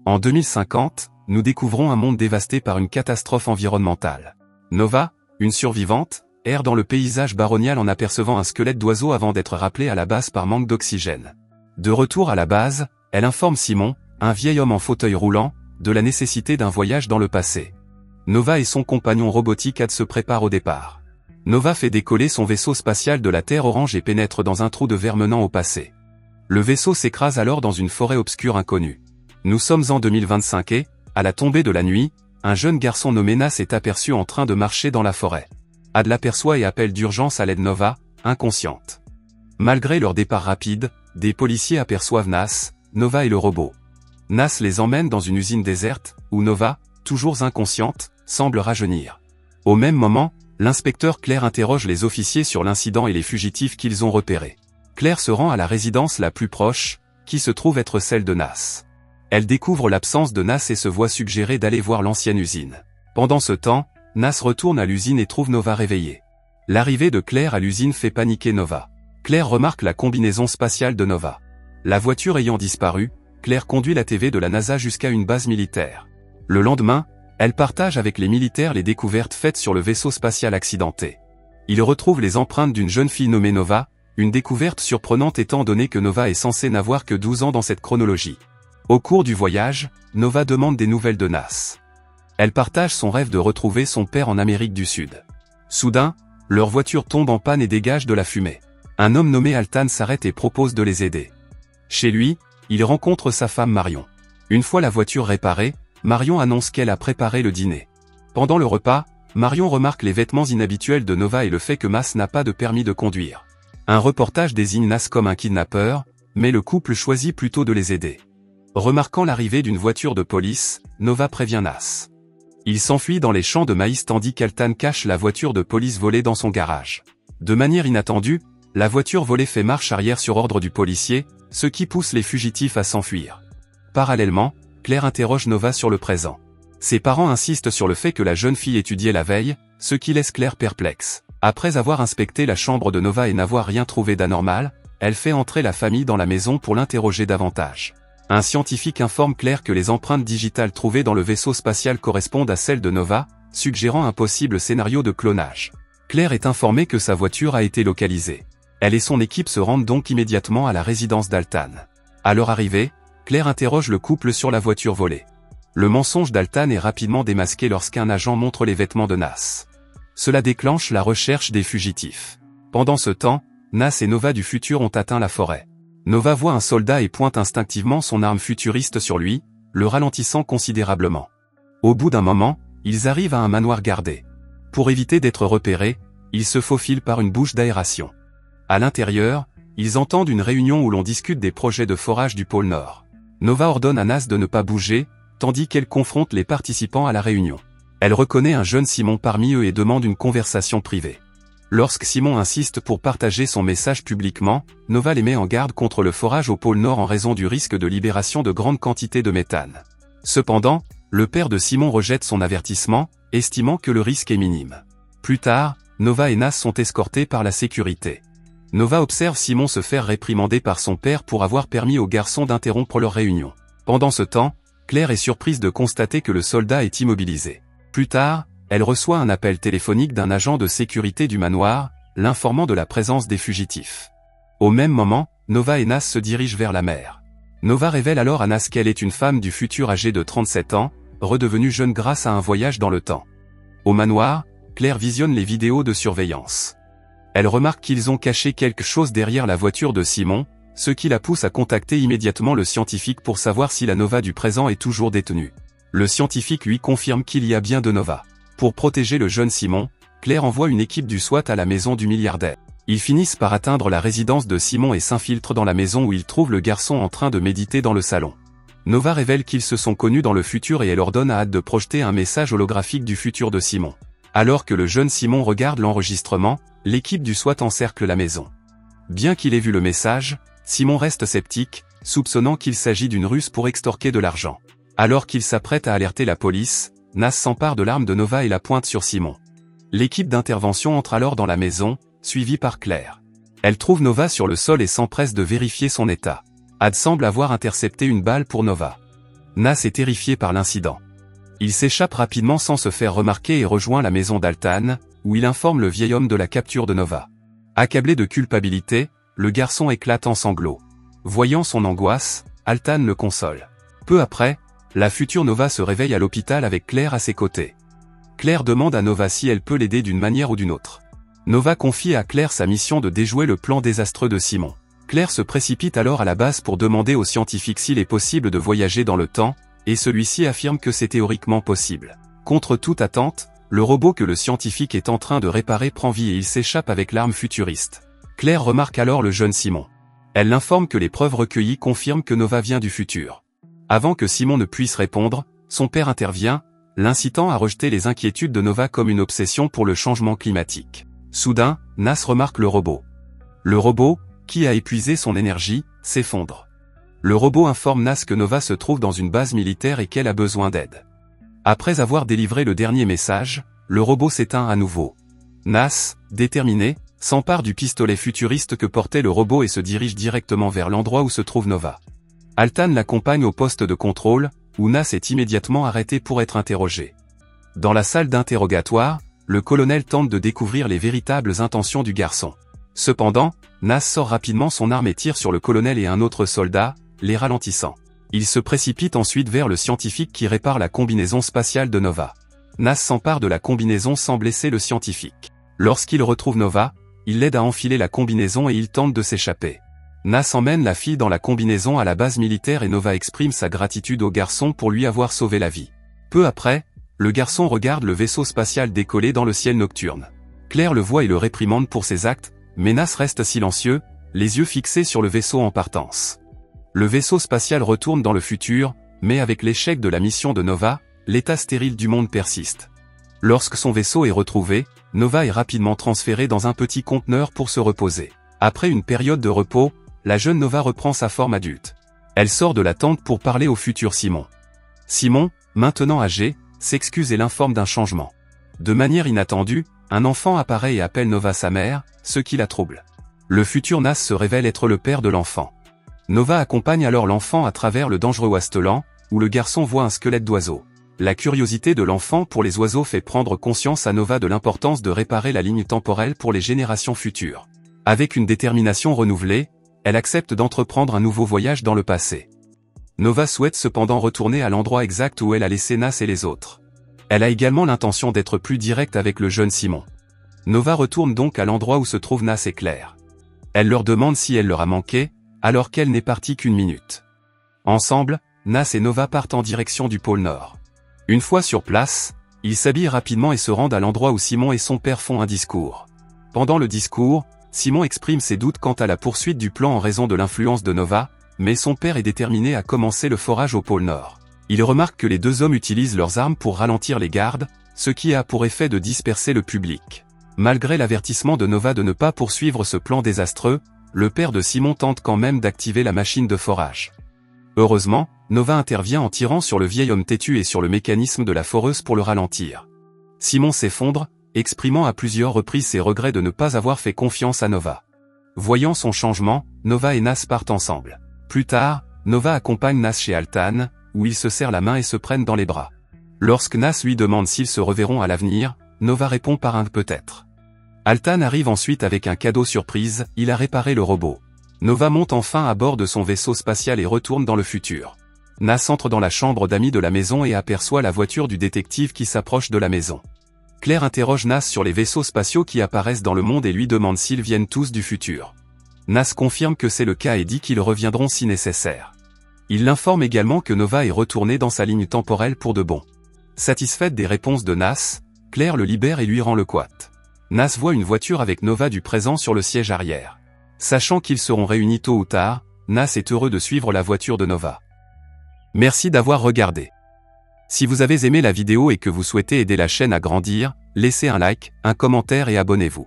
En 2050, nous découvrons un monde dévasté par une catastrophe environnementale. Nova, une survivante, erre dans le paysage baronial en apercevant un squelette d'oiseau avant d'être rappelée à la base par manque d'oxygène. De retour à la base, elle informe Simon, un vieil homme en fauteuil roulant, de la nécessité d'un voyage dans le passé. Nova et son compagnon robotique Had se préparent au départ. Nova fait décoller son vaisseau spatial de la Terre orange et pénètre dans un trou de verre menant au passé. Le vaisseau s'écrase alors dans une forêt obscure inconnue. Nous sommes en 2025 et, à la tombée de la nuit, un jeune garçon nommé Nas est aperçu en train de marcher dans la forêt. Had l'aperçoit et appelle d'urgence à l'aide Nova, inconsciente. Malgré leur départ rapide, des policiers aperçoivent Nas, Nova et le robot. Nas les emmène dans une usine déserte, où Nova, toujours inconsciente, semble rajeunir. Au même moment, l'inspecteur Claire interroge les officiers sur l'incident et les fugitifs qu'ils ont repérés. Claire se rend à la résidence la plus proche, qui se trouve être celle de Nas. Elle découvre l'absence de Nas et se voit suggérer d'aller voir l'ancienne usine. Pendant ce temps, Nas retourne à l'usine et trouve Nova réveillée. L'arrivée de Claire à l'usine fait paniquer Nova. Claire remarque la combinaison spatiale de Nova. La voiture ayant disparu, Claire conduit la TV de la NASA jusqu'à une base militaire. Le lendemain, elle partage avec les militaires les découvertes faites sur le vaisseau spatial accidenté. Ils retrouvent les empreintes d'une jeune fille nommée Nova, une découverte surprenante étant donné que Nova est censée n'avoir que 12 ans dans cette chronologie. Au cours du voyage, Nova demande des nouvelles de Nas. Elle partage son rêve de retrouver son père en Amérique du Sud. Soudain, leur voiture tombe en panne et dégage de la fumée. Un homme nommé Altan s'arrête et propose de les aider. Chez lui, il rencontre sa femme Marion. Une fois la voiture réparée, Marion annonce qu'elle a préparé le dîner. Pendant le repas, Marion remarque les vêtements inhabituels de Nova et le fait que Nas n'a pas de permis de conduire. Un reportage désigne Nas comme un kidnappeur, mais le couple choisit plutôt de les aider. Remarquant l'arrivée d'une voiture de police, Nova prévient Nas. Il s'enfuit dans les champs de maïs tandis qu'Altan cache la voiture de police volée dans son garage. De manière inattendue, la voiture volée fait marche arrière sur ordre du policier, ce qui pousse les fugitifs à s'enfuir. Parallèlement, Claire interroge Nova sur le présent. Ses parents insistent sur le fait que la jeune fille étudiait la veille, ce qui laisse Claire perplexe. Après avoir inspecté la chambre de Nova et n'avoir rien trouvé d'anormal, elle fait entrer la famille dans la maison pour l'interroger davantage. Un scientifique informe Claire que les empreintes digitales trouvées dans le vaisseau spatial correspondent à celles de Nova, suggérant un possible scénario de clonage. Claire est informée que sa voiture a été localisée. Elle et son équipe se rendent donc immédiatement à la résidence d'Altan. À leur arrivée, Claire interroge le couple sur la voiture volée. Le mensonge d'Altan est rapidement démasqué lorsqu'un agent montre les vêtements de Nas. Cela déclenche la recherche des fugitifs. Pendant ce temps, Nas et Nova du futur ont atteint la forêt. Nova voit un soldat et pointe instinctivement son arme futuriste sur lui, le ralentissant considérablement. Au bout d'un moment, ils arrivent à un manoir gardé. Pour éviter d'être repérés, ils se faufilent par une bouche d'aération. À l'intérieur, ils entendent une réunion où l'on discute des projets de forage du pôle Nord. Nova ordonne à Nas de ne pas bouger, tandis qu'elle confronte les participants à la réunion. Elle reconnaît un jeune Simon parmi eux et demande une conversation privée. Lorsque Simon insiste pour partager son message publiquement, Nova les met en garde contre le forage au pôle Nord en raison du risque de libération de grandes quantités de méthane. Cependant, le père de Simon rejette son avertissement, estimant que le risque est minime. Plus tard, Nova et Nas sont escortés par la sécurité. Nova observe Simon se faire réprimander par son père pour avoir permis aux garçons d'interrompre leur réunion. Pendant ce temps, Claire est surprise de constater que le soldat est immobilisé. Plus tard, elle reçoit un appel téléphonique d'un agent de sécurité du manoir, l'informant de la présence des fugitifs. Au même moment, Nova et Nas se dirigent vers la mer. Nova révèle alors à Nas qu'elle est une femme du futur âgée de 37 ans, redevenue jeune grâce à un voyage dans le temps. Au manoir, Claire visionne les vidéos de surveillance. Elle remarque qu'ils ont caché quelque chose derrière la voiture de Simon, ce qui la pousse à contacter immédiatement le scientifique pour savoir si la Nova du présent est toujours détenue. Le scientifique lui confirme qu'il y a bien de Nova. Pour protéger le jeune Simon, Claire envoie une équipe du SWAT à la maison du milliardaire. Ils finissent par atteindre la résidence de Simon et s'infiltrent dans la maison où ils trouvent le garçon en train de méditer dans le salon. Nova révèle qu'ils se sont connus dans le futur et elle ordonne à Had de projeter un message holographique du futur de Simon. Alors que le jeune Simon regarde l'enregistrement, l'équipe du SWAT encercle la maison. Bien qu'il ait vu le message, Simon reste sceptique, soupçonnant qu'il s'agit d'une ruse pour extorquer de l'argent. Alors qu'il s'apprête à alerter la police, Nas s'empare de l'arme de Nova et la pointe sur Simon. L'équipe d'intervention entre alors dans la maison, suivie par Claire. Elle trouve Nova sur le sol et s'empresse de vérifier son état. Had semble avoir intercepté une balle pour Nova. Nas est terrifié par l'incident. Il s'échappe rapidement sans se faire remarquer et rejoint la maison d'Altan, où il informe le vieil homme de la capture de Nova. Accablé de culpabilité, le garçon éclate en sanglots. Voyant son angoisse, Altan le console. Peu après, la future Nova se réveille à l'hôpital avec Claire à ses côtés. Claire demande à Nova si elle peut l'aider d'une manière ou d'une autre. Nova confie à Claire sa mission de déjouer le plan désastreux de Simon. Claire se précipite alors à la base pour demander au scientifique s'il est possible de voyager dans le temps, et celui-ci affirme que c'est théoriquement possible. Contre toute attente, le robot que le scientifique est en train de réparer prend vie et il s'échappe avec l'arme futuriste. Claire remarque alors le jeune Simon. Elle l'informe que les preuves recueillies confirment que Nova vient du futur. Avant que Simon ne puisse répondre, son père intervient, l'incitant à rejeter les inquiétudes de Nova comme une obsession pour le changement climatique. Soudain, Nas remarque le robot. Le robot, qui a épuisé son énergie, s'effondre. Le robot informe Nas que Nova se trouve dans une base militaire et qu'elle a besoin d'aide. Après avoir délivré le dernier message, le robot s'éteint à nouveau. Nas, déterminé, s'empare du pistolet futuriste que portait le robot et se dirige directement vers l'endroit où se trouve Nova. Altan l'accompagne au poste de contrôle, où Nas est immédiatement arrêté pour être interrogé. Dans la salle d'interrogatoire, le colonel tente de découvrir les véritables intentions du garçon. Cependant, Nas sort rapidement son arme et tire sur le colonel et un autre soldat, les ralentissant. Il se précipite ensuite vers le scientifique qui répare la combinaison spatiale de Nova. Nas s'empare de la combinaison sans blesser le scientifique. Lorsqu'il retrouve Nova, il l'aide à enfiler la combinaison et il tente de s'échapper. Nas emmène la fille dans la combinaison à la base militaire et Nova exprime sa gratitude au garçon pour lui avoir sauvé la vie. Peu après, le garçon regarde le vaisseau spatial décoller dans le ciel nocturne. Claire le voit et le réprimande pour ses actes, mais Nas reste silencieux, les yeux fixés sur le vaisseau en partance. Le vaisseau spatial retourne dans le futur, mais avec l'échec de la mission de Nova, l'état stérile du monde persiste. Lorsque son vaisseau est retrouvé, Nova est rapidement transférée dans un petit conteneur pour se reposer. Après une période de repos, la jeune Nova reprend sa forme adulte. Elle sort de la tente pour parler au futur Simon. Simon, maintenant âgé, s'excuse et l'informe d'un changement. De manière inattendue, un enfant apparaît et appelle Nova sa mère, ce qui la trouble. Le futur Nas se révèle être le père de l'enfant. Nova accompagne alors l'enfant à travers le dangereux wasteland, où le garçon voit un squelette d'oiseau. La curiosité de l'enfant pour les oiseaux fait prendre conscience à Nova de l'importance de réparer la ligne temporelle pour les générations futures. Avec une détermination renouvelée, elle accepte d'entreprendre un nouveau voyage dans le passé. Nova souhaite cependant retourner à l'endroit exact où elle a laissé Nas et les autres. Elle a également l'intention d'être plus directe avec le jeune Simon. Nova retourne donc à l'endroit où se trouvent Nas et Claire. Elle leur demande si elle leur a manqué, alors qu'elle n'est partie qu'une minute. Ensemble, Nas et Nova partent en direction du pôle Nord. Une fois sur place, ils s'habillent rapidement et se rendent à l'endroit où Simon et son père font un discours. Pendant le discours, Simon exprime ses doutes quant à la poursuite du plan en raison de l'influence de Nova, mais son père est déterminé à commencer le forage au pôle Nord. Il remarque que les deux hommes utilisent leurs armes pour ralentir les gardes, ce qui a pour effet de disperser le public. Malgré l'avertissement de Nova de ne pas poursuivre ce plan désastreux, le père de Simon tente quand même d'activer la machine de forage. Heureusement, Nova intervient en tirant sur le vieil homme têtu et sur le mécanisme de la foreuse pour le ralentir. Simon s'effondre, exprimant à plusieurs reprises ses regrets de ne pas avoir fait confiance à Nova. Voyant son changement, Nova et Nas partent ensemble. Plus tard, Nova accompagne Nas chez Altan, où ils se serrent la main et se prennent dans les bras. Lorsque Nas lui demande s'ils se reverront à l'avenir, Nova répond par un peut-être. Altan arrive ensuite avec un cadeau surprise, il a réparé le robot. Nova monte enfin à bord de son vaisseau spatial et retourne dans le futur. Nas entre dans la chambre d'amis de la maison et aperçoit la voiture du détective qui s'approche de la maison. Claire interroge Nas sur les vaisseaux spatiaux qui apparaissent dans le monde et lui demande s'ils viennent tous du futur. Nas confirme que c'est le cas et dit qu'ils reviendront si nécessaire. Il l'informe également que Nova est retournée dans sa ligne temporelle pour de bon. Satisfaite des réponses de Nas, Claire le libère et lui rend le quat. Nas voit une voiture avec Nova du présent sur le siège arrière. Sachant qu'ils seront réunis tôt ou tard, Nas est heureux de suivre la voiture de Nova. Merci d'avoir regardé. Si vous avez aimé la vidéo et que vous souhaitez aider la chaîne à grandir, laissez un like, un commentaire et abonnez-vous.